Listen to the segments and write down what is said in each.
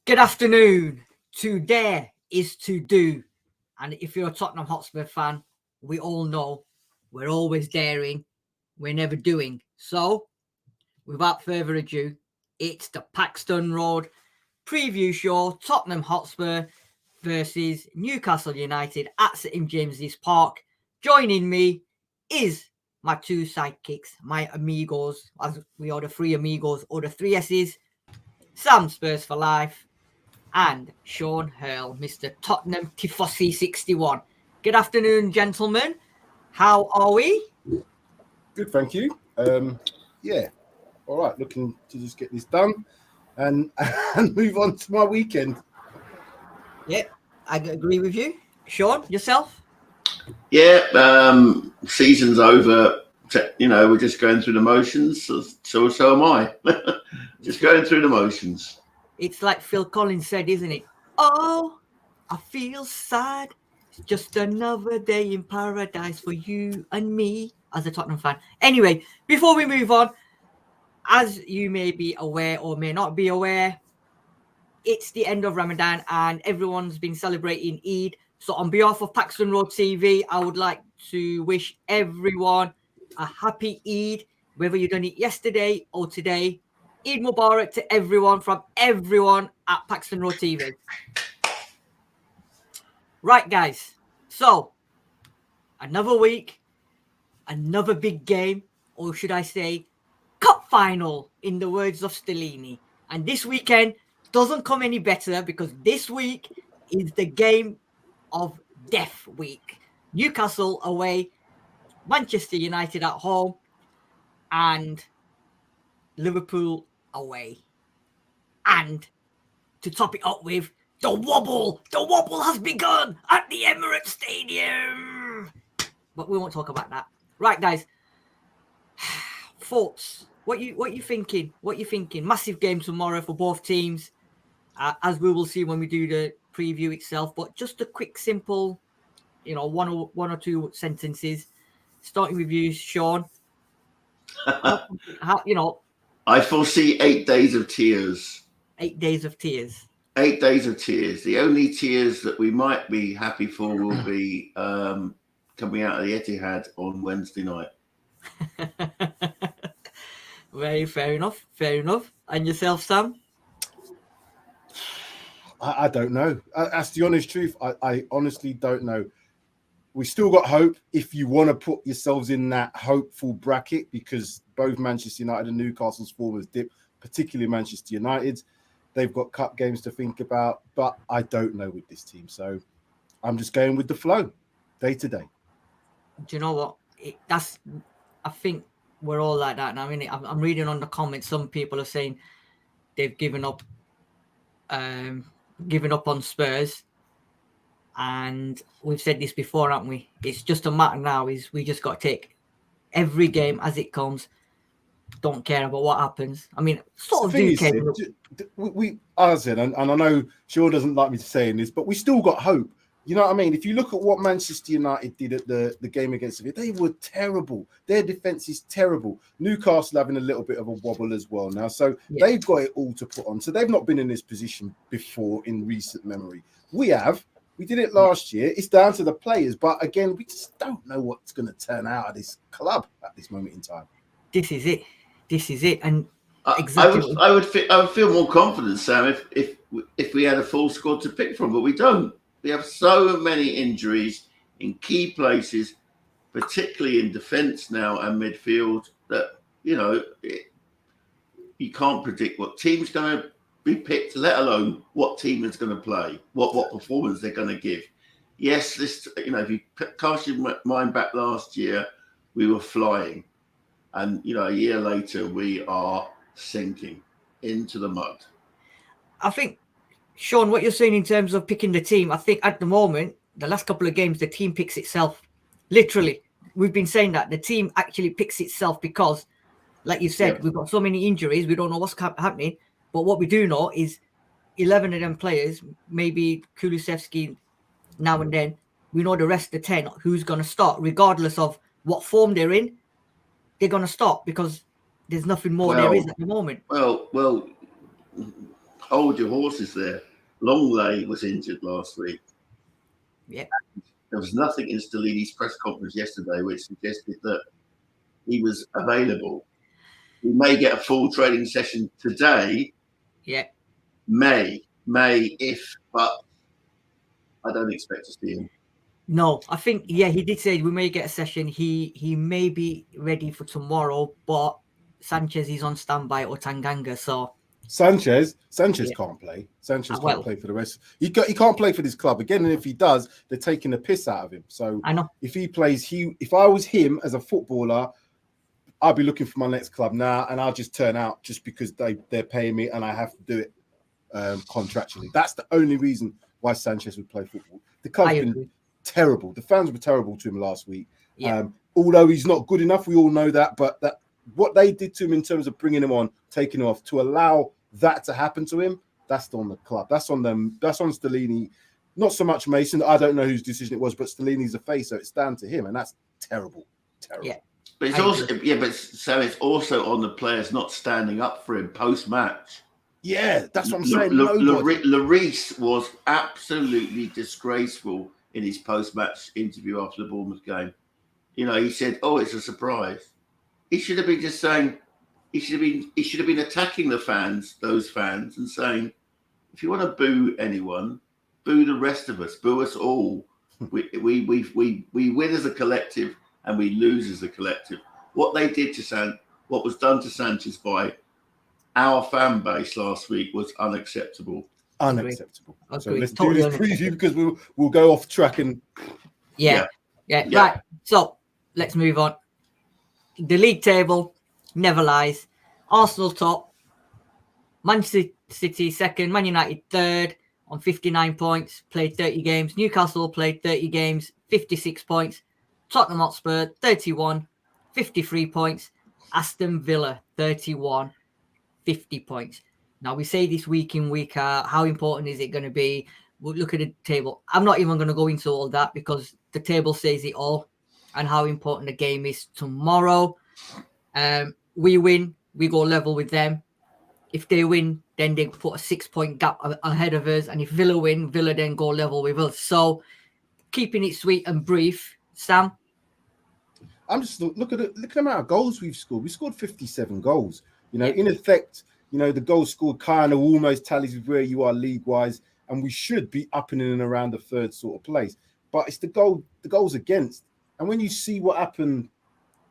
Good afternoon. To dare is to do. And if you're a Tottenham Hotspur fan, we all know we're always daring, we're never doing. So, without further ado, it's the Paxton Road preview show, Tottenham Hotspur versus Newcastle United at St James's Park. Joining me is my two sidekicks, my amigos, as we are the three amigos or the three S's, Sam Spurs for life, and Sean Hurl, Mr. Tottenham Tifosi 61. Good afternoon, gentlemen. How are we? Good, thank you. Yeah, all right. Looking to just get this done and move on to my weekend. Yeah, I agree with you. Sean, yourself? Yeah, season's over. We're just going through the motions. So am I. Just going through the motions. It's like Phil Collins said, isn't it? Oh, I feel sad. It's just another day in paradise for you and me as a Tottenham fan. Anyway, before we move on, as you may be aware or may not be aware, it's the end of Ramadan and everyone's been celebrating Eid. So on behalf of Paxton Road TV, I would like to wish everyone a happy Eid, whether you've done it yesterday or today. Eid Mubarak to everyone from everyone at Paxton Road TV. Right, guys. So, another week, another big game, or should I say, cup final, in the words of Stellini. And this weekend doesn't come any better because this week is the game of death week. Newcastle away, Manchester United at home, and Liverpool away. And to top it up with, the wobble has begun at the Emirates Stadium. But we won't talk about that. Right, guys. Thoughts? What you thinking? What you thinking? Massive game tomorrow for both teams, as we will see when we do the preview itself. But just a quick, simple, one or two sentences. Starting with you, Sean. I foresee 8 days of tears. 8 days of tears. 8 days of tears. The only tears that we might be happy for will be coming out of the Etihad on Wednesday night. Very fair enough. Fair enough. And yourself, Sam? I don't know. That's the honest truth. I honestly don't know. We still got hope if you want to put yourselves in that hopeful bracket, because both Manchester United and Newcastle's form has dipped, particularly Manchester United. They've got cup games to think about, but I don't know with this team. So I'm just going with the flow, day to day. Do you know what? I think we're all like that now. I mean, I'm reading on the comments. Some people are saying they've given up on Spurs. And we've said this before, haven't we? It's just a matter now is we just got to take every game as it comes. Don't care about what happens. I mean, sort of do care. I said, and I know Sean doesn't like me saying this, but we still got hope. You know what I mean? If you look at what Manchester United did at the game against Sevilla, they were terrible. Their defense is terrible. Newcastle having a little bit of a wobble as well now. So They've got it all to put on. So they've not been in this position before in recent memory. We have. We did it last year. It's down to the players. But again, we just don't know what's going to turn out of this club at this moment in time. This is it. And exactly. I would feel more confident, Sam, if we had a full squad to pick from, but we don't. We have so many injuries in key places, particularly in defence now and midfield, that you can't predict what team's going to be picked, let alone what team is going to play, what performance they're going to give. Yes, if you cast your mind back last year, we were flying, and a year later we are sinking into the mud. I think, Sean, what you're saying in terms of picking the team, I think at the moment, the last couple of games, the team picks itself. Literally, we've been saying that the team actually picks itself because, like you said, we've got so many injuries, we don't know what's happening. But what we do know is 11 of them players, maybe Kulusevski now and then, we know the rest of the 10 who's going to start, regardless of what form they're in, they're going to start because there's nothing more there is at the moment. Well, hold your horses there. Longley was injured last week. Yeah. There was nothing in Stellini's press conference yesterday which suggested that he was available. We may get a full training session today. Yeah. May if, but I don't expect to see him. No, I think, yeah, he did say we may get a session. He may be ready for tomorrow, but Sanchez is on standby or Tanganga, so Sanchez Yeah. can't play. Sanchez well. can't play for the rest. He can't play for this club again, and if he does, they're taking the piss out of him. So I know. if he plays, if I was him as a footballer, I'd be looking for my next club now, and I'll just turn out just because they're paying me and I have to do it contractually. That's the only reason why Sanchez would play football. The club's been terrible. The fans were terrible to him last week. Yeah. Although he's not good enough, we all know that. But what they did to him in terms of bringing him on, taking him off, to allow that to happen to him, that's on the club. That's on them. That's on Stellini. Not so much Mason. I don't know whose decision it was, but Stellini's the face, so it's down to him, and that's terrible. Terrible. Yeah. But it's it's also on the players not standing up for him post-match. Yeah, that's what I'm saying. Lloris was absolutely disgraceful in his post-match interview after the Bournemouth game. You know, he said, "Oh, it's a surprise." He should have been just saying, he should have been attacking those fans, and saying, "If you want to boo anyone, boo the rest of us, boo us all. We win as a collective and we lose as a collective." What they did what was done to Sanchez by our fan base last week was unacceptable. Unacceptable. Agreed. So let's Totally do this preview because we'll go off track and Yeah. Right. So let's move on. The league table never lies. Arsenal top, Manchester City second, Man United third on 59 points, played 30 games. Newcastle played 30 games, 56 points. Tottenham Hotspur 31, 53 points. Aston Villa 31, 50 points. Now, we say this week in, week out, how important is it going to be? We'll look at the table. I'm not even going to go into all that because the table says it all and how important the game is tomorrow. We win, we go level with them. If they win, then they put a 6-point gap ahead of us. And if Villa win, Villa then go level with us. So keeping it sweet and brief, Sam? I'm just look at the amount of goals we've scored. We scored 57 goals. You know, in effect, you know, the goals scored kind of almost tallies with where you are league-wise, and we should be up in and around the third sort of place. But it's the goals against. And when you see what happened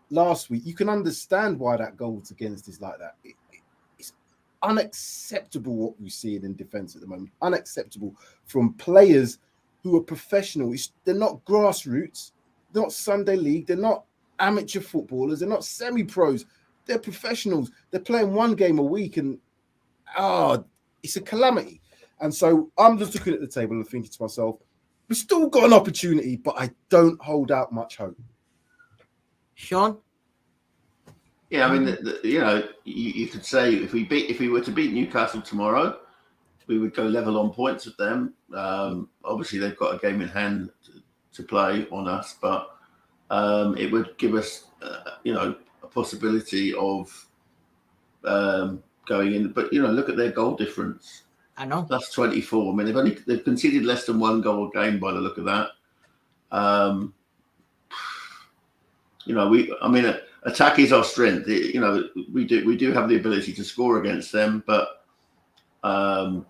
last week, you can understand why that goals against is like that. It's unacceptable what we're seeing in defence at the moment. Unacceptable from players who are professional. They're not grassroots. They're not Sunday league. They're not amateur footballers. They're not semi-pros. They're professionals. They're playing one game a week, and it's a calamity. And so I'm just looking at the table and thinking to myself, we've still got an opportunity, but I don't hold out much hope. Sean? Yeah, I mean, you could say if we were to beat Newcastle tomorrow, we would go level on points with them. Obviously, they've got a game in hand to play on us, but it would give us, a possibility of going in. But look at their goal difference. I know. That's 24. I mean, they've conceded less than one goal a game by the look of that. Attack is our strength. We do have the ability to score against them, but I'm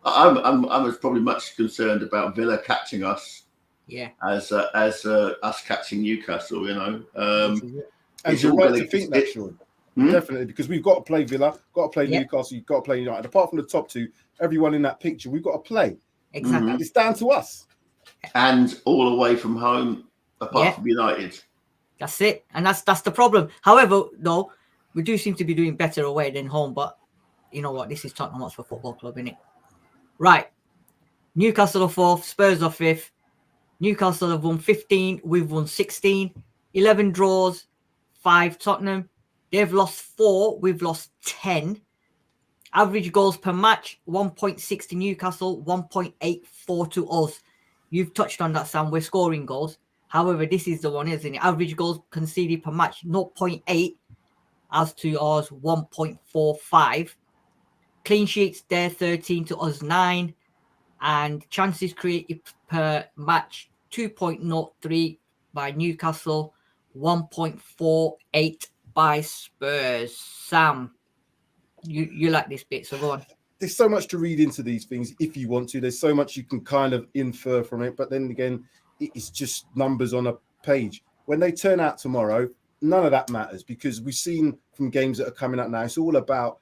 probably much concerned about Villa catching us. Yeah. As us catching Newcastle, And you're right to think that, Sean. Definitely, because we've got to play Villa, got to play Newcastle, you've got to play United. Apart from the top two, everyone in that picture, we've got to play. Exactly. It's down to us. And all away from home, apart from United. That's it. And that's the problem. However, though, we do seem to be doing better away than home. But you know what? This is Tottenham Hotspur Football Club, isn't it? Right. Newcastle are 4th, Spurs are 5th. Newcastle have won 15. We've won 16. 11 draws, 5 Tottenham. They've lost 4. We've lost 10. Average goals per match, 1.6 to Newcastle, 1.84 to us. You've touched on that, Sam. We're scoring goals. However, this is the one, isn't it? Average goals conceded per match, 0.8, as to ours, 1.45. Clean sheets, they're 13 to us 9. And chances created per match, 2.03 by Newcastle, 1.48 by Spurs. Sam, you like this bit, so go on. There's so much to read into these things if you want to. There's so much you can kind of infer from it. But then again, it's just numbers on a page. When they turn out tomorrow, none of that matters, because we've seen from games that are coming out now, it's all about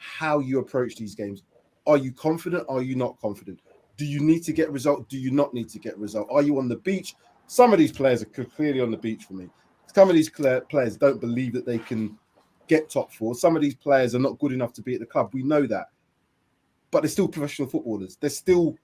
how you approach these games. Are you confident? Are you not confident? Do you need to get a result? Do you not need to get a result? Are you on the beach? Some of these players are clearly on the beach for me. Some of these players don't believe that they can get top 4. Some of these players are not good enough to be at the club. We know that. But they're still professional footballers. They're still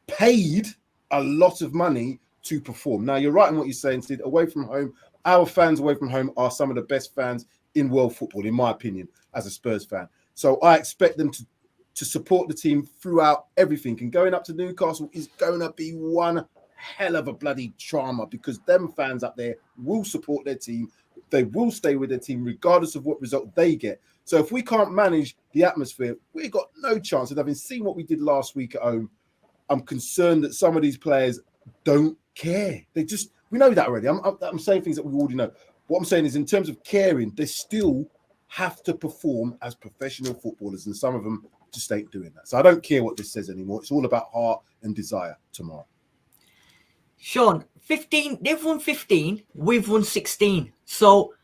paid a lot of money to perform. Now, you're right in what you're saying, Sid. Away from home, our fans away from home are some of the best fans in world football, in my opinion, as a Spurs fan. So I expect them to support the team throughout everything. And going up to Newcastle is going to be one hell of a bloody drama, because them fans up there will support their team. They will stay with their team regardless of what result they get. So if we can't manage the atmosphere, we've got no chance. And having seen what we did last week at home, I'm concerned that some of these players don't care. We know that already. I'm saying things that we already know. What I'm saying is, in terms of caring, they still have to perform as professional footballers, and some of them just ain't doing that. So I don't care what this says anymore. It's all about heart and desire tomorrow. Sean, 15, they've won 15, we've won 16. So,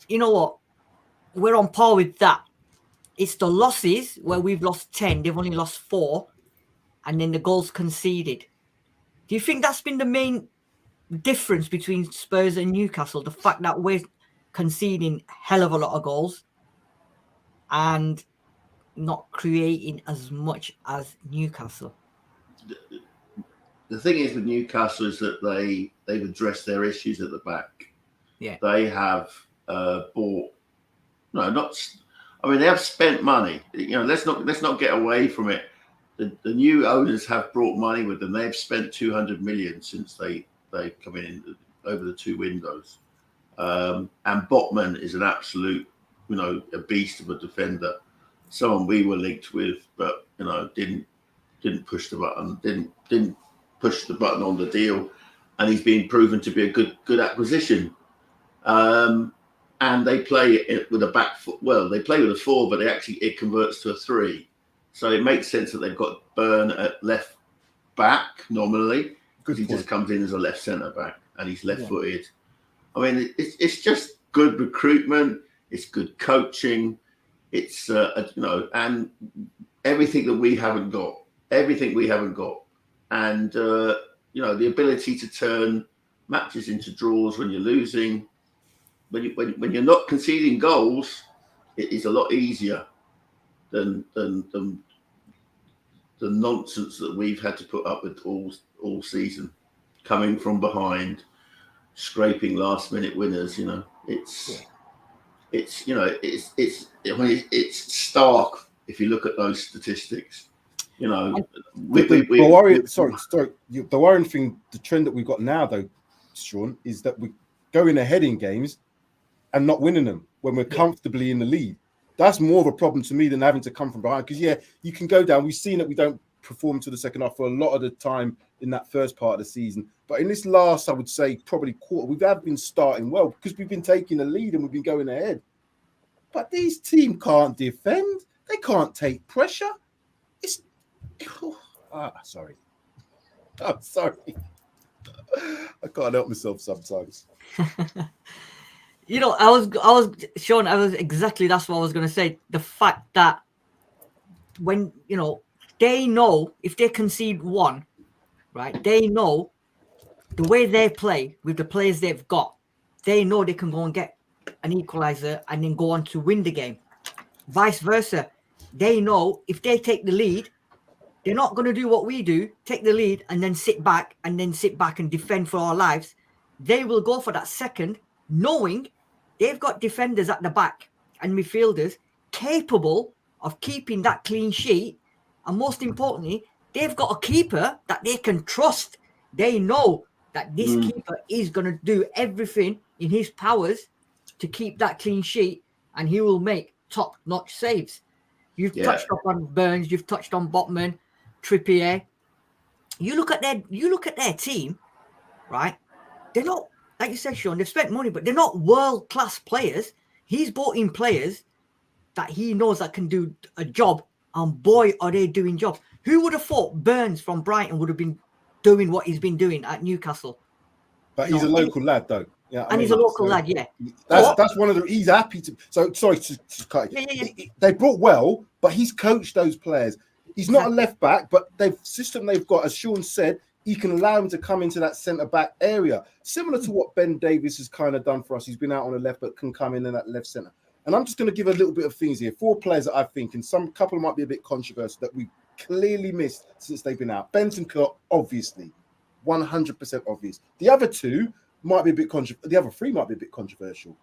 you know what? We're on par with that. It's the losses where we've lost 10, they've only lost 4, and then the goals conceded. Do you think that's been the main difference between Spurs and Newcastle? The fact that we're conceding a hell of a lot of goals and not creating as much as Newcastle? The thing is with Newcastle is that they've addressed their issues at the back. Yeah, they have they have spent money. Let's not get away from it. The new owners have brought money with them. They've spent 200 million since they come in over the 2 windows. And Botman is an absolute, a beast of a defender. Someone we were linked with, but didn't push the button. Didn't push the button on the deal, and he's been proven to be a good acquisition. And they play with a back foot. Well, they play with a 4, but it converts to a 3. So it makes sense that they've got Burn at left back normally, because he just comes in as a left centre back, and he's left-footed. I mean, it's just good recruitment. It's good coaching. It's and everything that we haven't got. And the ability to turn matches into draws when you're losing. When you're not conceding goals, it is a lot easier than the nonsense that we've had to put up with all season, coming from behind, scraping last minute winners. It's stark if you look at those statistics. The worrying thing, the trend that we've got now, though, Sean, is that we're going ahead in games and not winning them when we're comfortably in the lead. That's more of a problem to me than having to come from behind. Because, you can go down. We've seen that we don't perform to the second half for a lot of the time in that first part of the season. But in this last, I would say, probably quarter, we have been starting well because we've been taking the lead and we've been going ahead. But these teams can't defend. They can't take pressure. Sorry. I'm sorry. I can't help myself sometimes. Sean, that's what I was going to say. The fact that when, they know if they concede 1, right, they know the way they play with the players they've got, they know they can go and get an equalizer and then go on to win the game. Vice versa. They know if they take the lead, they're not going to do what we do, take the lead and then sit back and defend for our lives. They will go for that second, knowing they've got defenders at the back and midfielders capable of keeping that clean sheet. And most importantly, they've got a keeper that they can trust. They know that this keeper is going to do everything in his powers to keep that clean sheet, and he will make top-notch saves. You've touched on Burns. You've touched on Botman, Trippier. You look at their team, right? They're not, like you said, Sean. They've spent money, but they're not world-class players. He's brought in players that he knows that can do a job, and boy, are they doing jobs. Who would have thought Burns from Brighton would have been doing what he's been doing at Newcastle? But he's a local lad, though. Yeah, and he's a local lad, yeah. That's one of the. He's happy to. So sorry to cut. They brought well, but he's coached those players. He's not a left back, but they've got, as Sean said, he can allow him to come into that centre back area, similar to what Ben Davies has kind of done for us. He's been out on the left, but can come in that left centre. And I'm just going to give a little bit of things here. 4 players that I think, and some couple might be a bit controversial, that we clearly missed since they've been out. Bentancur, obviously, 100% obvious. The other 2 might be a bit the other 3 might be a bit controversial.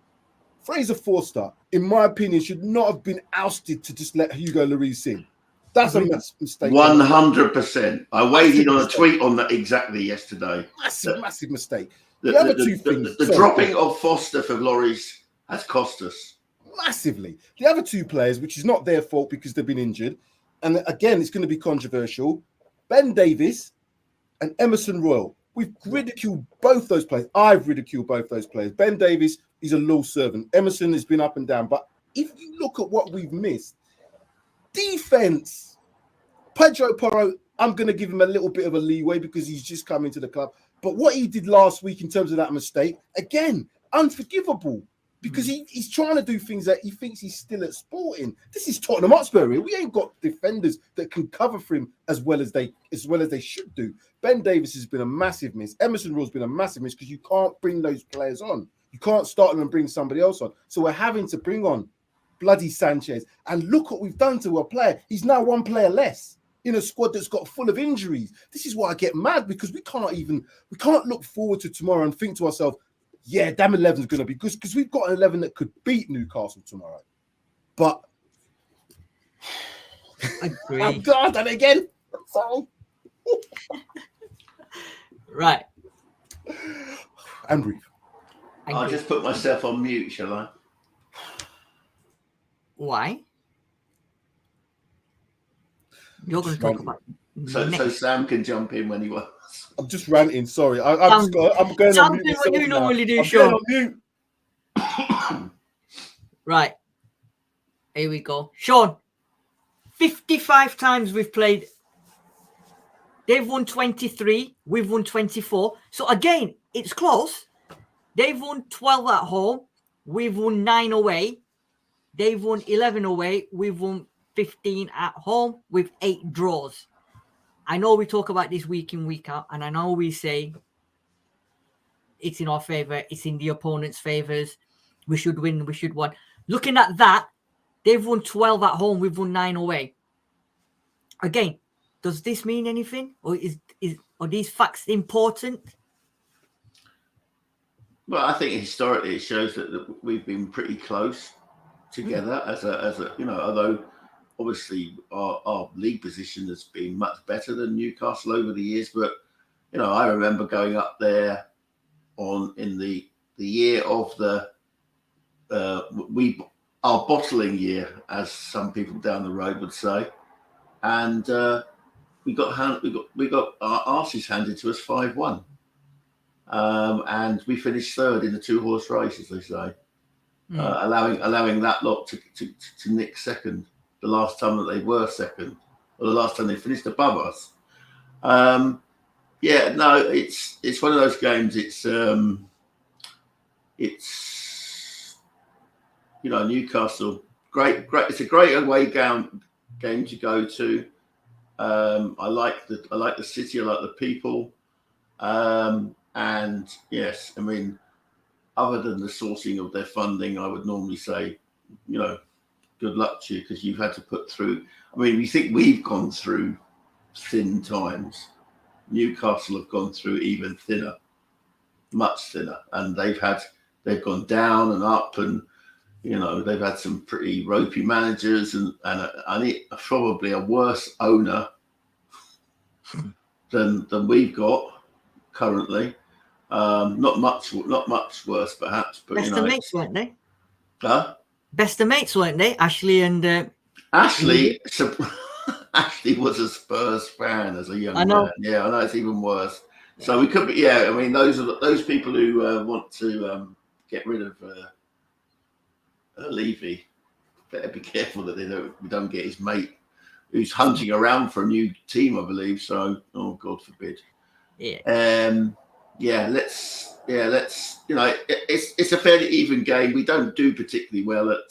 Fraser Forster, in my opinion, should not have been ousted to just let Hugo Lloris in. That's a mistake. 100%. I weighed in on a tweet on that exactly yesterday. Massive mistake. The other 2 things. The dropping of Foster for Lloris has cost us. Massively. The other 2 players, which is not their fault because they've been injured, and again, it's going to be controversial, Ben Davies and Emerson Royal. We've ridiculed both those players. I've ridiculed both those players. Ben Davies, he's a low servant. Emerson has been up and down. But if you look at what we've missed, defense, Pedro Porro, I'm going to give him a little bit of a leeway because he's just come into the club. But what he did last week in terms of that mistake, again, unforgivable. Because he's trying to do things that he thinks he's still at Sporting. This is Tottenham Hotspur. We ain't got defenders that can cover for him as well as they should do. Ben Davies has been a massive miss. Emerson Royal's been a massive miss because you can't bring those players on. You can't start them and bring somebody else on. So we're having to bring on bloody Sanchez. And look what we've done to a player. He's now 1 player less in a squad that's got full of injuries. This is why I get mad, because we can't look forward to tomorrow and think to ourselves, yeah, damn 11 is going to be good, because we've got an 11 that could beat Newcastle tomorrow. But I agree. I've done it again. Sorry. Right. And breathe. I'll just put myself on mute, shall I? Why? You're going to talk about. So Sam can jump in when he wants. I'm just ranting. Sorry, I'm going on mute. What you normally do, I'm Sean. going on mute. Right. Here we go. Sean, 55 times we've played. They've won 23. We've won 24. So again, it's close. They've won 12 at home. We've won 9 away. They've won 11 away. We've won 15 at home with 8 draws. I know we talk about this week in, week out, and I know we say it's in our favour, it's in the opponent's favours. We should win, we should win. Looking at that, they've won 12 at home, we've won 9 away. Again, does this mean anything? Or are these facts important? Well, I think historically it shows that we've been pretty close together as a although obviously our league position has been much better than Newcastle over the years, but I remember going up there in the year of our bottling year, as some people down the road would say, and we got our arses handed to us 5-1, and we finished 3rd in the 2-horse race, as they say, allowing that lot to nick 2nd. The last time that they were 2nd, or the last time they finished above us. It's one of those games. It's Newcastle. Great. It's a great away game to go to. I like the city. I like the people. And yes, I mean, other than the sourcing of their funding, I would normally say, good luck to you, because you've had to put through. I mean, we think we've gone through thin times. Newcastle have gone through even thinner, much thinner, and they've gone down and up, and they've had some pretty ropey managers and probably a worse owner than we've got currently. Not much worse, perhaps, but best of mates, weren't they? Huh? Best of mates, weren't they? Ashley and Ashley was a Spurs fan as a young man. Yeah, I know it's even worse. So we could be. Yeah, I mean, those people who want to get rid of Levy better be careful that we don't get his mate who's hunting around for a new team, I believe. So, oh God forbid. Yeah. Let's. It's a fairly even game. We don't do particularly well at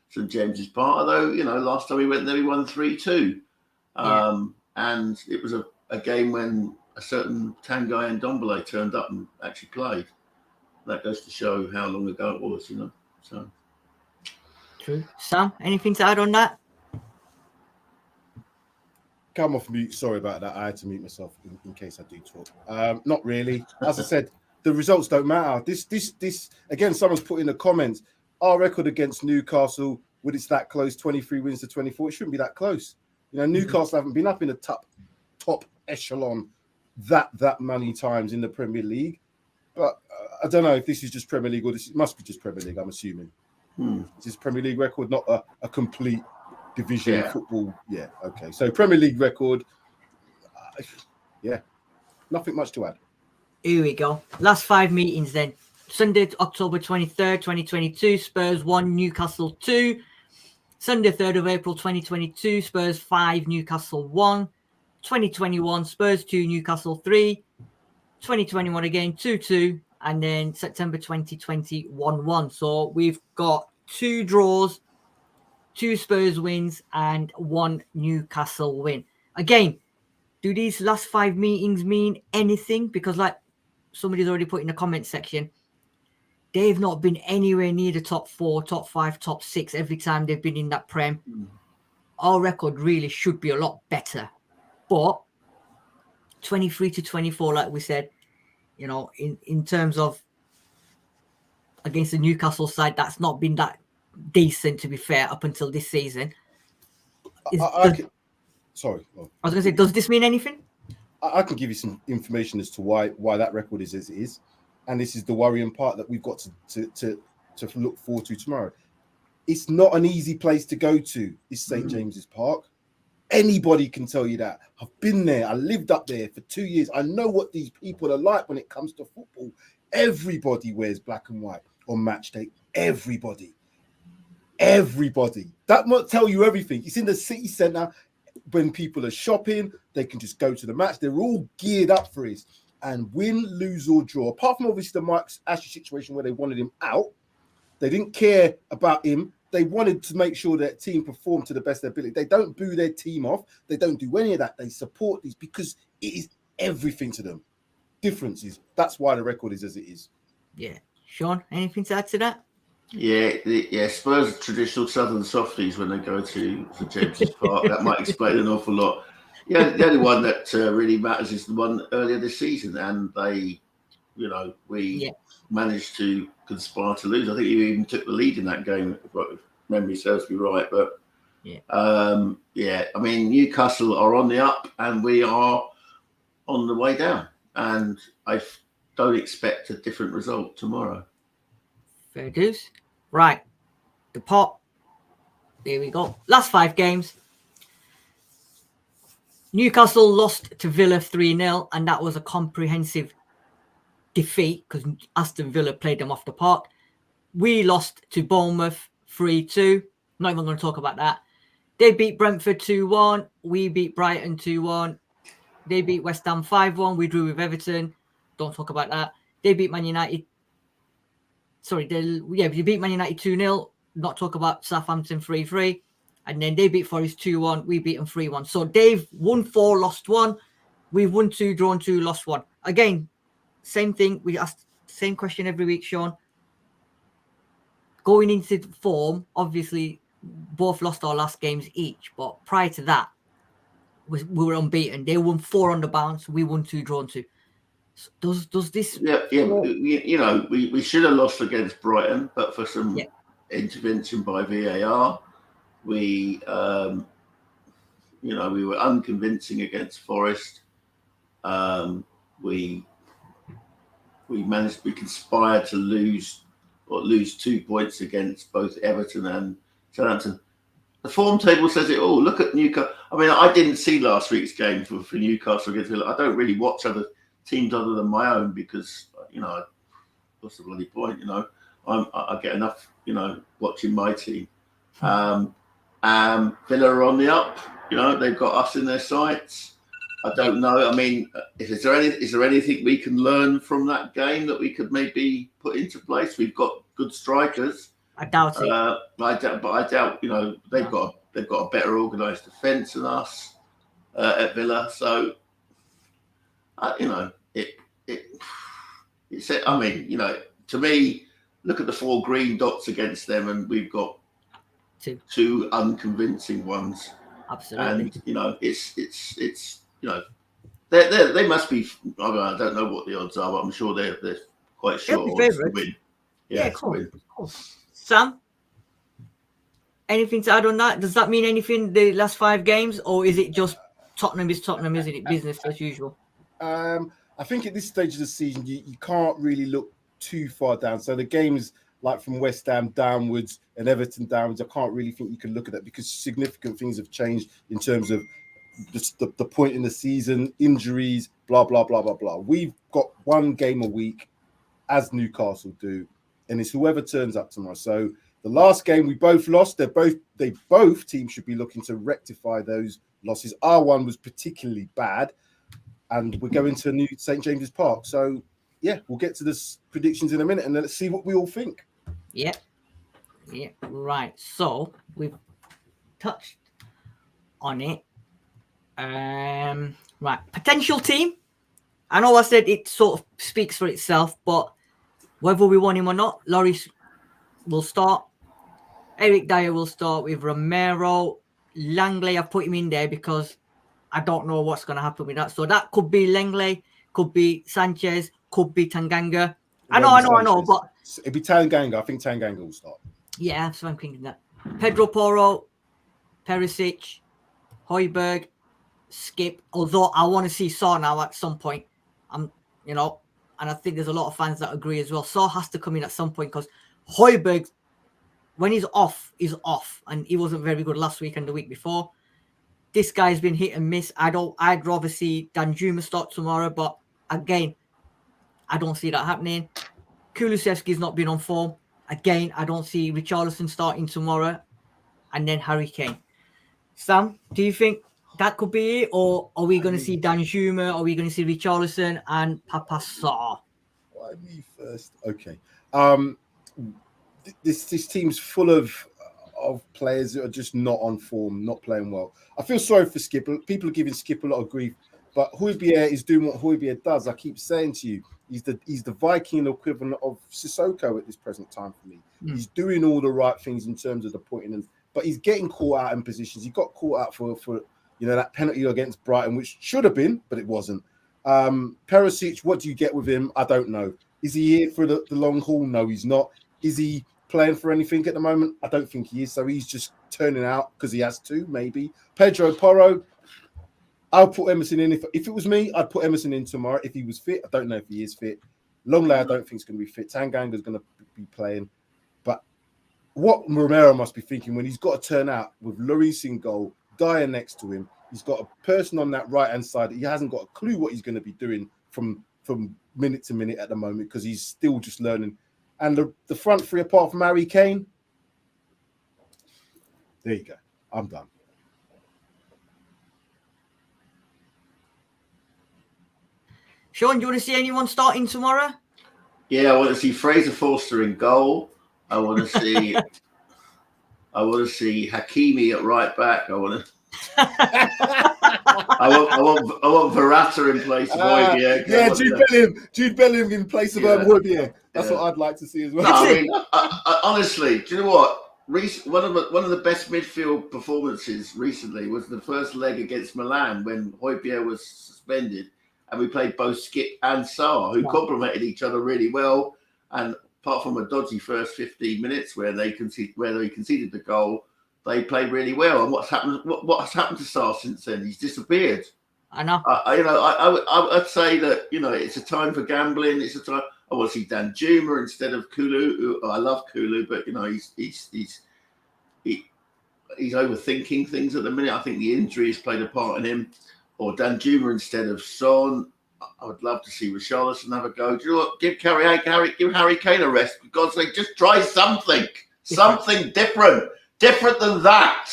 St James's Park, although last time we went there we won 3-2, and it was a game when a certain Tanguy Ndombele turned up and actually played. That goes to show how long ago it was, So true. Sam, anything to add on that? Come off mute. Sorry about that. I had to mute myself in case I do talk. Not really. As I said, the results don't matter. This again. Someone's put in the comments. Our record against Newcastle, when it's that close, 23 wins to 24, it shouldn't be that close. Newcastle haven't been up in the top echelon that many times in the Premier League. But I don't know if this is just Premier League or it must be just Premier League. I'm assuming. This is Premier League record, not a complete division football. Yeah, okay. So Premier League record. Nothing much to add. Here we go. Last 5 meetings then. Sunday, October 23rd, 2022, Spurs 1, Newcastle 2. Sunday, 3rd of April, 2022, Spurs 5, Newcastle 1. 2021, Spurs 2, Newcastle 3. 2021 again, 2-2. And then September 2020, 1-1. So we've got 2 draws, 2 Spurs wins, and 1 Newcastle win. Again, do these last 5 meetings mean anything? Because like somebody's already put in the comment section, they've not been anywhere near the top 4, top 5, top 6 every time they've been in that Prem. Our record really should be a lot better. But 23 to 24, like we said, in terms of against the Newcastle side, that's not been that decent, to be fair, up until this season. Sorry. I was going to say, does this mean anything? I can give you some information as to why that record is as it is. And this is the worrying part that we've got to look forward to tomorrow. It's not an easy place to go to, is St. James's Park. Anybody can tell you that. I've been there. I lived up there for 2 years. I know what these people are like when it comes to football. Everybody wears black and white on match day. Everybody. That might tell you everything. It's in the city centre. When people are shopping, they can just go to the match. They're all geared up for it. And win, lose or draw. Apart from obviously the Mike Ashley situation where they wanted him out, they didn't care about him. They wanted to make sure that team performed to the best of their ability. They don't boo their team off. They don't do any of that. They support these because it is everything to them. Differences. That's why the record is as it is. Yeah. Sean, anything to add to that? Yeah. Spurs are traditional Southern softies when they go to St James's Park. That might explain an awful lot. Yeah, the only one that really matters is the one earlier this season, and we managed to conspire to lose. I think you even took the lead in that game, if memory serves me right. But I mean, Newcastle are on the up, and we are on the way down. And I don't expect a different result tomorrow. Fair dues. Right, the pot. There we go. Last 5 games. Newcastle lost to Villa 3-0, and that was a comprehensive defeat because Aston Villa played them off the park. We lost to Bournemouth 3-2. Not even going to talk about that. They beat Brentford 2-1. We beat Brighton 2-1. They beat West Ham 5-1. We drew with Everton. Don't talk about that. They beat Man United. Sorry, they beat Man United 2-0. Not talk about Southampton 3-3. And then they beat Forest 2-1. We beat them 3-1. So they've won 4, lost 1. We've won 2, drawn 2, lost 1. Again, same thing. We ask the same question every week, Sean. Going into form, obviously, both lost our last games each. But prior to that, we were unbeaten. They won 4 on the bounce. We won 2, drawn 2. So does this... Yeah. We should have lost against Brighton, but for some intervention by VAR... We were unconvincing against Forest. We conspired to lose 2 points against both Everton and Southampton. the form table says it all. Look at Newcastle. I mean, I didn't see last week's game for Newcastle against Villa. I don't really watch other teams other than my own because, what's the bloody point? I get enough, watching my team. Villa are on the up. They've got us in their sights. I don't know. I mean, is there anything we can learn from that game that we could maybe put into place? We've got good strikers. I doubt it. I doubt. They've got a better organised defence than us at Villa. So, it's. I mean, to me, look at the 4 green dots against them, and we've got 2 unconvincing ones. Absolutely. And it's. They must be. I don't know what the odds are, but I'm sure they're quite sure to win. Yeah, cool. Sam, anything to add on that? Does that mean anything? The last 5 games, or is it just Tottenham is Tottenham, isn't it? Business as usual. I think at this stage of the season, you can't really look too far down. So the games like from West Ham downwards and Everton downwards, I can't really think you can look at that because significant things have changed in terms of the point in the season, injuries, blah, blah, blah, blah, blah. We've got 1 game a week, as Newcastle do, and it's whoever turns up tomorrow. So the last game we both lost, they both teams should be looking to rectify those losses. Our one was particularly bad, and we're going to new St. James's Park. So, yeah, we'll get to the predictions in a minute, and let's see what we all think. Yeah, right. So we've touched on it. Right, potential team. I know I said it sort of speaks for itself, but whether we want him or not, Lloris will start. Eric Dyer will start with Romero. Langley, I've put him in there because I don't know what's going to happen with that. So that could be Langley, could be Sanchez, could be Tanganga. I know, but it'd be Tanganga. I think Tanganga will start. Yeah, that's what I'm thinking. That Pedro Porro, Perisic, Højbjerg, Skip. Although I want to see Saw now at some point. And I think there's a lot of fans that agree as well. Saw has to come in at some point because Højbjerg, when he's off, and he wasn't very good last week and the week before. This guy's been hit and miss. I'd rather see Danjuma start tomorrow, but again, I don't see that happening. Kulusevski's not been on form. Again, I don't see Richarlison starting tomorrow. And then Harry Kane. Sam, do you think that could be it? Or are we going to see Danjuma? Are we going to see Richarlison and Papa Sarr? Why me first? Okay. This team's full of players that are just not on form, not playing well. I feel sorry for Skip. People are giving Skip a lot of grief. But Højbjerg is doing what Højbjerg does. I keep saying to you, he's the Viking equivalent of Sissoko at this present time for me. He's doing all the right things in terms of the pointing, but he's getting caught out in positions. He got caught out for that penalty against Brighton, which should have been, but it wasn't. Perisic, what do you get with him? I don't know. Is he here for the long haul? No, he's not. Is he playing for anything at the moment? I don't think he is. So he's just turning out because he has to, maybe. Pedro Porro, I'll put Emerson in. If it was me, I'd put Emerson in tomorrow if he was fit. I don't know if he is fit. Longley, I don't think is going to be fit. Tanganga's going to be playing. But what Romero must be thinking when he's got to turn out with Lloris in goal, Dyer next to him, he's got a person on that right-hand side. He hasn't got a clue what he's going to be doing from minute to minute at the moment because he's still just learning. And the front three, apart from Harry Kane, there you go. I'm done. Sean, do you want to see anyone starting tomorrow? Yeah, I want to see Fraser Forster in goal. I want to see Hakimi at right back. I want Verratti in place of Højbjerg. Yeah, Jude Bellingham in place of Højbjerg. That's what I'd like to see as well. No, I mean, honestly, do you know what? One of the best midfield performances recently was the first leg against Milan when Højbjerg was suspended, and we played both Skip and Sarr, who complemented each other really well. And apart from a dodgy first 15 minutes where they conceded the goal, they played really well. And what's happened to Sarr since then? He's disappeared. I know. I'd say that it's a time for gambling. It's a time. I want to see Danjuma instead of Kulu. I love Kulu, but he's overthinking things at the minute. I think the injury has played a part in him. Or Danjuma instead of Son. I would love to see Richarlison have a go. Do you know what? Give Harry Kane a rest. For God's sake, just try something. Something different. Different than that.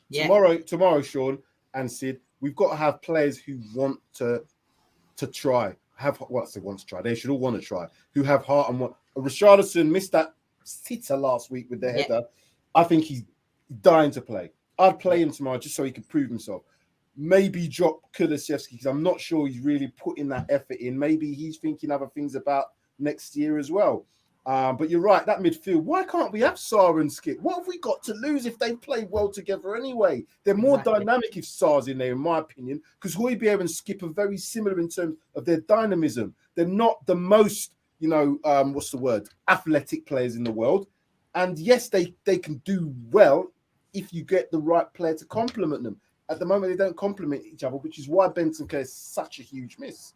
Yeah. Tomorrow, Sean and Sid, we've got to have players who want to try. Want to try. They should all want to try. Who have heart and want. Richarlison missed that sitter last week with the header. I think he's dying to play. I'd play him tomorrow just so he can prove himself. Maybe drop Kulusevski because I'm not sure he's really putting that effort in. Maybe he's thinking other things about next year as well. But you're right, that midfield, why can't we have Sarr and Skip? What have we got to lose if they play well together anyway? They're more dynamic if Sarr's in there, in my opinion, because Højbjerg and Skip are very similar in terms of their dynamism. They're not the most, athletic players in the world. And yes, they can do well if you get the right player to complement them. At the moment, they don't complement each other, which is why Bentancur is such a huge miss.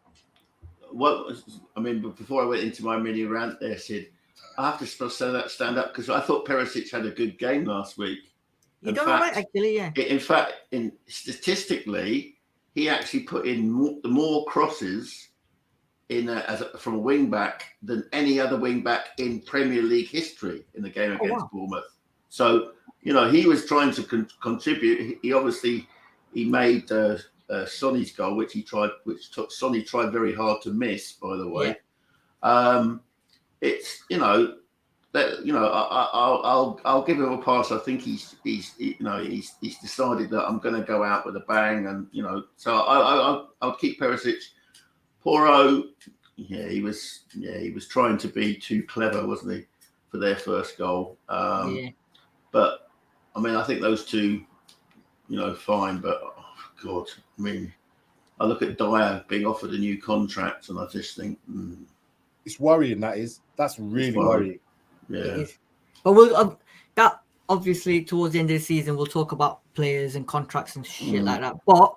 Before I went into my mini rant there, Sid, I have to stand up because I thought Perisic had a good game last week. You done all right, actually, yeah. In fact, statistically, he actually put in more crosses from a wing back than any other wing back in Premier League history in the game against Bournemouth. So, he was trying to contribute. He made Sonny's goal, which Sonny tried very hard to miss, by the way. Yeah. It's I'll give him a pass. I think he's decided that I'm going to go out with a bang, and so I'll keep Perisic. Porro, he was trying to be too clever, wasn't he, for their first goal? But I think those two, fine. But God, I look at Dyer being offered a new contract, and I just think it's worrying. That's really worrying. Yeah. But we'll that obviously towards the end of the season we'll talk about players and contracts and shit like that. But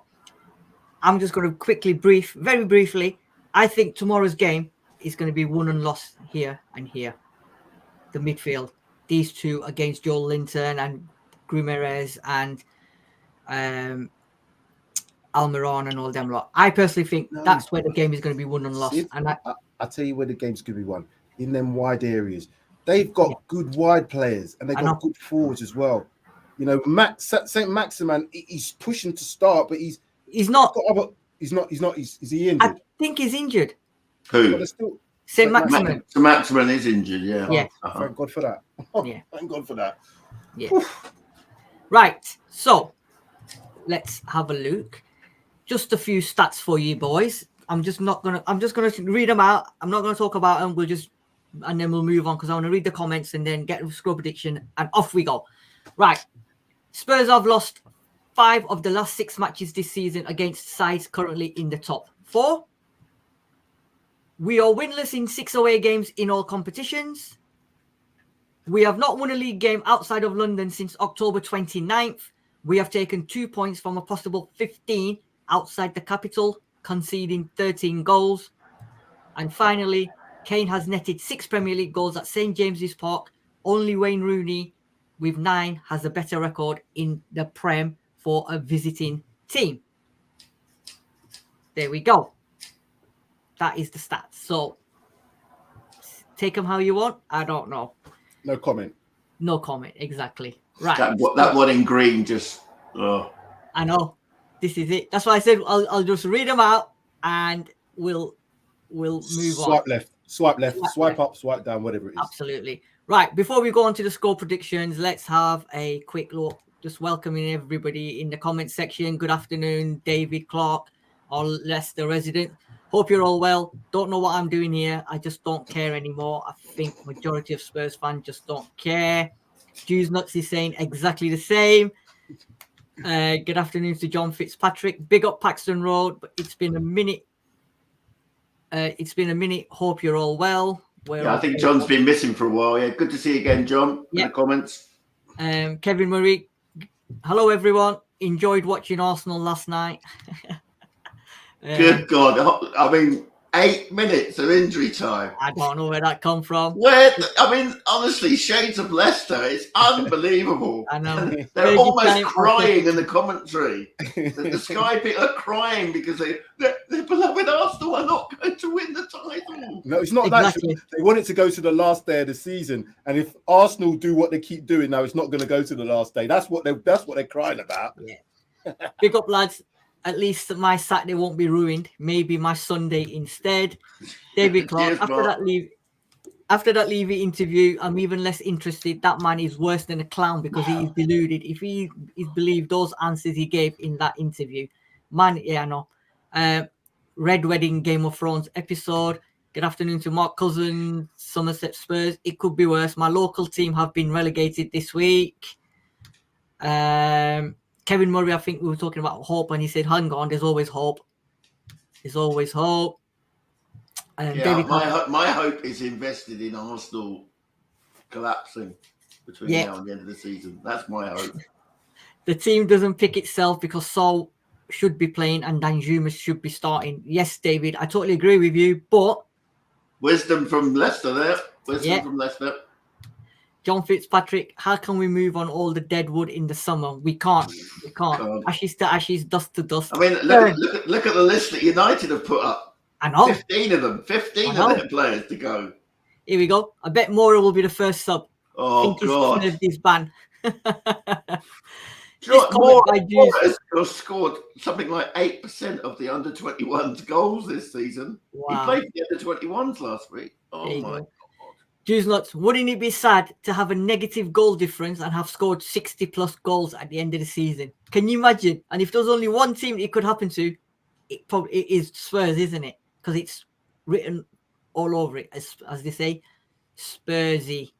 I'm just going to very briefly. I think tomorrow's game is going to be won and lost here and here. The midfield, these two against Joel Linton and Guimarães and Almiron and all them lot. I personally think that's where the game is going to be won and lost. And I'll tell you where the game's going to be won. In them wide areas. They've got good wide players and they've got good forwards as well. St. Maximin, he's pushing to start, but he's not. Is he injured? I think he's injured. Who? St. Maximin. St. Maximin is injured, yeah. Yeah. Thank God for that. Thank God for that. Yeah. Right. So let's have a look. Just a few stats for you boys. I'm just gonna read them out. I'm not gonna talk about them. And then we'll move on because I want to read the comments and then get a score prediction and off we go. Right. Spurs have lost 5 of the last 6 matches this season against sides currently in the top 4. We are winless in 6 away games in all competitions. We have not won a league game outside of London since October 29th. We have taken 2 points from a possible 15 outside the capital, conceding 13 goals. And finally, Kane has netted 6 Premier League goals at St. James's Park. Only Wayne Rooney, with 9, has a better record in the Prem for a visiting team. There we go. That is the stats. So, take them how you want. I don't know. No comment. No comment, exactly. Right. That one in green just... Oh. I know. This is it. That's why I said I'll just read them out and we'll move on. Swipe left, swipe up, swipe down, whatever it is. Absolutely. Right. Before we go on to the score predictions, let's have a quick look. Just welcoming everybody in the comment section. Good afternoon, David Clark, our Leicester resident. Hope you're all well. Don't know what I'm doing here. I just don't care anymore. I think majority of Spurs fans just don't care. Jews Nuts is saying exactly the same. Good afternoon to John Fitzpatrick. Big up Paxton Road, but it's been a minute. Hope you're all well. I think John's been missing for a while. Yeah, good to see you again, John. In the comments. Kevin Murray. Hello, everyone. Enjoyed watching Arsenal last night. Good God. 8 minutes of injury time. I don't know where that come from. I mean, honestly, shades of Leicester. It's unbelievable. I know. They're Third almost time crying in the commentary. The Sky people are crying because their beloved Arsenal are not going to win the title. No, it's not Exactly. that. They want it to go to the last day of the season, and if Arsenal do what they keep doing now, it's not going to go to the last day. That's what they're crying about. Yeah. Big up, lads. At least my Saturday won't be ruined. Maybe my Sunday instead. David Clark. Cheers, After that Levy interview, I'm even less interested. That man is worse than a clown because he is deluded. If he is believed those answers he gave in that interview, man, yeah, I know. Red Wedding Game of Thrones episode. Good afternoon to Mark Cousin, Somerset Spurs. It could be worse. My local team have been relegated this week. Kevin Murray, I think we were talking about hope, and he said, hang on, there's always hope. There's always hope. Yeah, my hope is invested in Arsenal collapsing between now and the end of the season. That's my hope. The team doesn't pick itself because Sol should be playing and Danjuma should be starting. Yes, David, I totally agree with you, but... Wisdom from Leicester there. From Leicester. John Fitzpatrick, how can we move on all the dead wood in the summer? We can't. Ashes to ashes, dust to dust. I mean, look at the list that United have put up. I know. 15 of them. 15 of their players to go. Here we go. I bet Mora will be the first sub. Oh, God. This ban. Mora has scored something like 8% of the under-21s goals this season. Wow. He played the under-21s last week. Oh, my God. Juice Nuts, wouldn't it be sad to have a negative goal difference and have scored 60-plus goals at the end of the season? Can you imagine? And if there's only one team it could happen to, it is Spurs, isn't it? Because it's written all over it, as they say, Spursy.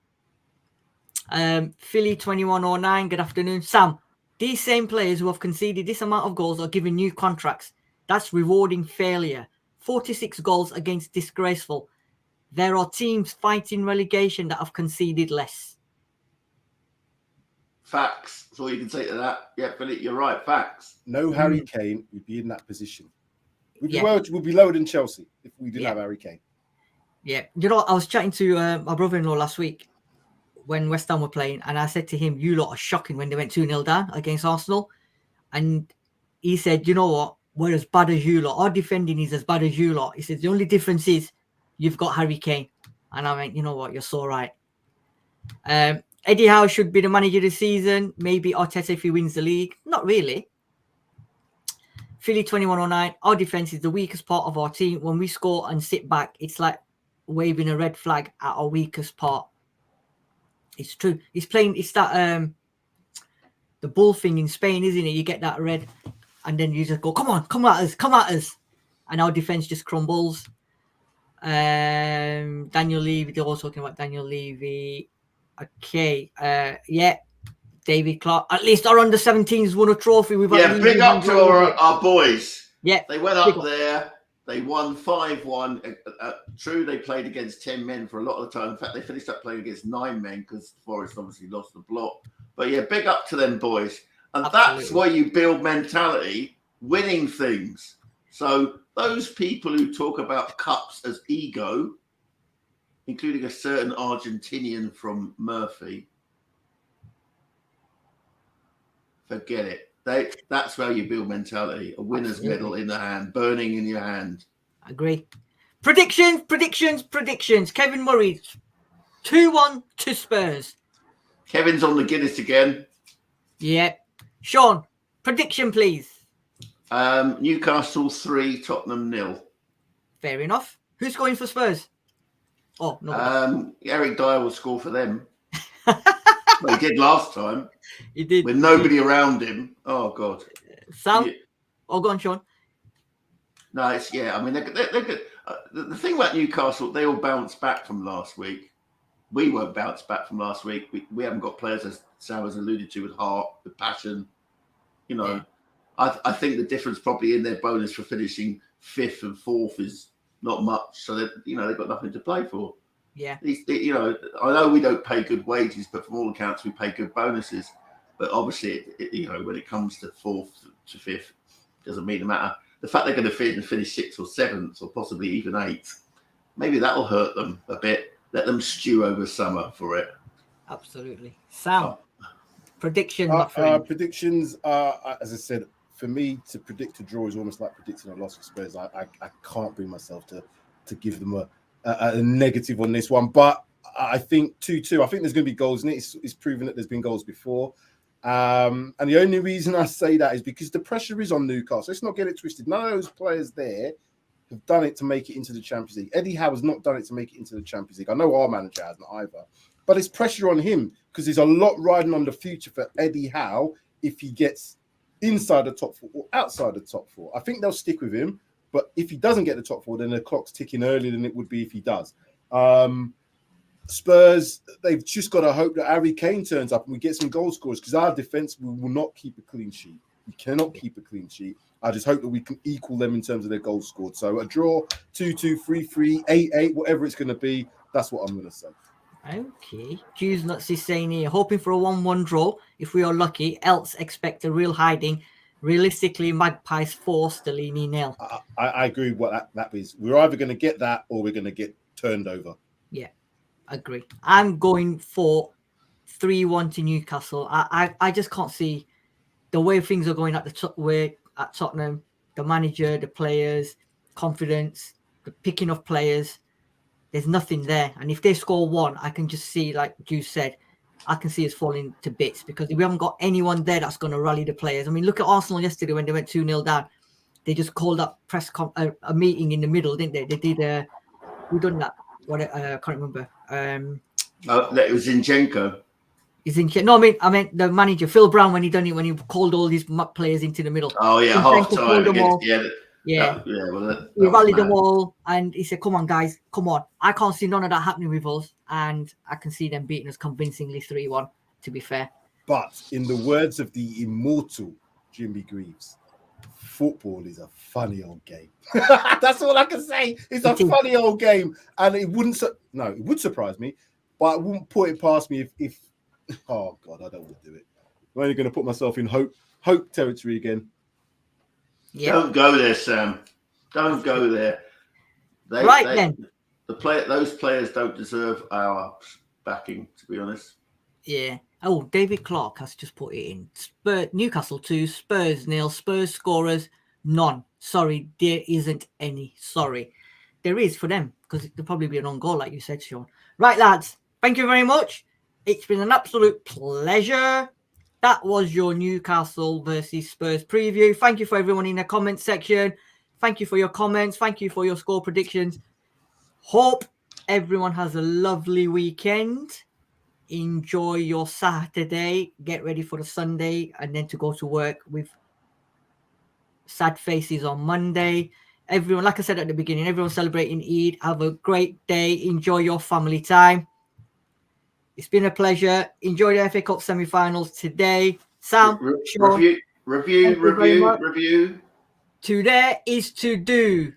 Philly 2109, good afternoon. Sam, these same players who have conceded this amount of goals are given new contracts. That's rewarding failure. 46 goals against disgraceful. There are teams fighting relegation that have conceded less. Facts. That's all you can say to that. Yeah, Philip, you're right. Facts. No Harry Kane would be in that position. We'd be lower than Chelsea if we didn't have Harry Kane. Yeah. You know, I was chatting to my brother-in-law last week when West Ham were playing, and I said to him, you lot are shocking when they went 2-0 down against Arsenal. And he said, you know what? We're as bad as you lot. Our defending is as bad as you lot. He said, the only difference is you've got Harry Kane. And I went, you know what? You're so right. Eddie Howe should be the manager of the season. Maybe Arteta if he wins the league. Not really. Philly 2109. Our defense is the weakest part of our team. When we score and sit back, it's like waving a red flag at our weakest part. It's true. It's that the bull thing in Spain, isn't it? You get that red, and then you just go, come at us. And our defense just crumbles. Daniel Levy, they're all talking about Daniel Levy. Okay, David Clark. At least our under 17s won a trophy. Big up to our boys. Yeah, they went up there. They won 5-1. True, they played against 10 men for a lot of the time. In fact, they finished up playing against 9 men because Forest obviously lost the block. But yeah, big up to them boys. And that's why you build mentality, winning things. So those people who talk about cups as ego, including a certain Argentinian from Murphy, forget it. That's how you build mentality. A winner's medal in the hand, burning in your hand. I agree. Predictions. Kevin Murray, 2-1 to Spurs. Kevin's on the Guinness again. Yeah. Sean, prediction, please. Newcastle 3, Tottenham 0. Fair enough. Who's going for Spurs? Oh, no. Eric Dyer will score for them. Well, he did last time. He did. With nobody around him. Oh, God. Sam? Yeah. Oh, go on, Sean. No, I mean, they're good. The thing about Newcastle, they all bounced back from last week. We won't bounce back from last week. We haven't got players, as Sam has alluded to, with heart, with passion. You know, yeah. I think the difference probably in their bonus for finishing 5th and 4th is not much. So, they've got nothing to play for. Yeah. I know we don't pay good wages, but from all accounts, we pay good bonuses. But obviously, when it comes to 4th to 5th, it doesn't mean the matter. the fact they're going to finish 6th or 7th or possibly even 8th, maybe that'll hurt them a bit. Let them stew over summer for it. Absolutely. Sam, prediction, my friend. Predictions, as I said, for me to predict a draw is almost like predicting a loss for Spurs. I can't bring myself to give them a negative on this one, but I think 2-2. I think there's going to be goals in it. It's proven that there's been goals before. And the only reason I say that is because the pressure is on Newcastle. Let's not get it twisted. None of those players there have done it to make it into the Champions League. Eddie Howe has not done it to make it into the Champions League. I know our manager hasn't either. But it's pressure on him because there's a lot riding on the future for Eddie Howe if he gets inside the top 4 or outside the top 4. I think they'll stick with him. But if he doesn't get the top 4, then the clock's ticking earlier than it would be if he does. Spurs, they've just got to hope that Harry Kane turns up and we get some goal scorers because our defence will not keep a clean sheet. We cannot keep a clean sheet. I just hope that we can equal them in terms of their goals scored. So a draw, 2-2, 3-3, 8-8, whatever it's going to be, that's what I'm going to say. Okay. Juice Nuts is saying here, hoping for a 1-1 draw if we are lucky, else expect a real hiding. Realistically, Magpies 4, Stellini 0. I agree with what that is. We're either going to get that or we're going to get turned over. Yeah, agree. I'm going for 3-1 to Newcastle. I just can't see the way things are going at at Tottenham, the manager, the players, confidence, the picking of players. There's nothing there. And if they score 1, I can just see, like Juice said, I can see us falling to bits because we haven't got anyone there that's going to rally the players. I mean, look at Arsenal yesterday when they went 2-0 down. They just called up a meeting in the middle, didn't they? They did who done that? What I can't remember. It was Zinchenko. No, I meant the manager Phil Brown when he called all these players into the middle. Oh yeah, half time against Yeah. Well, he rallied them all and he said, "Come on, guys, come on." I can't see none of that happening with us, and I can see them beating us convincingly 3-1. To be fair, but in the words of the immortal Jimmy Greaves, football is a funny old game. That's all I can say. It's a funny old game, and it would surprise me, but I wouldn't put it past me if oh God, I don't want to do it. I'm only going to put myself in hope territory again. Yeah. Don't go there, Sam. Don't go there. Those players don't deserve our backing, to be honest. Yeah. Oh, David Clark has just put it in. Newcastle 2, Spurs 0, Spurs scorers none. Sorry, there isn't any. Sorry. There is for them because there'll probably be an on goal, like you said, Sean. Right, lads. Thank you very much. It's been an absolute pleasure. That was your Newcastle versus Spurs preview. Thank you for everyone in the comment section. Thank you for your comments. Thank you for your score predictions. Hope everyone has a lovely weekend. Enjoy your Saturday. Get ready for the Sunday and then to go to work with sad faces on Monday. Everyone, like I said at the beginning, everyone celebrating Eid. Have a great day. Enjoy your family time. It's been a pleasure. Enjoy the FA Cup semi-finals today. Sam, Sean, review. Today is to do.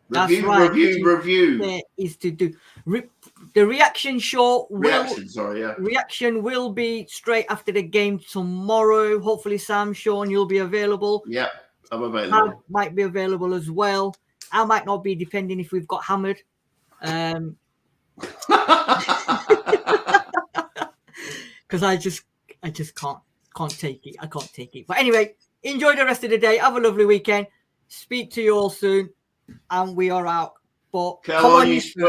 That's right. Review. There is to do. The reaction show reaction will be straight after the game tomorrow. Hopefully, Sam, Sean, you'll be available. Yeah, I'm available. I might be available as well. I might not be, depending if we've got hammered. Because I just can't take it. I can't take it. But anyway, enjoy the rest of the day. Have a lovely weekend. Speak to you all soon. And we are out. But come on, you Spurs.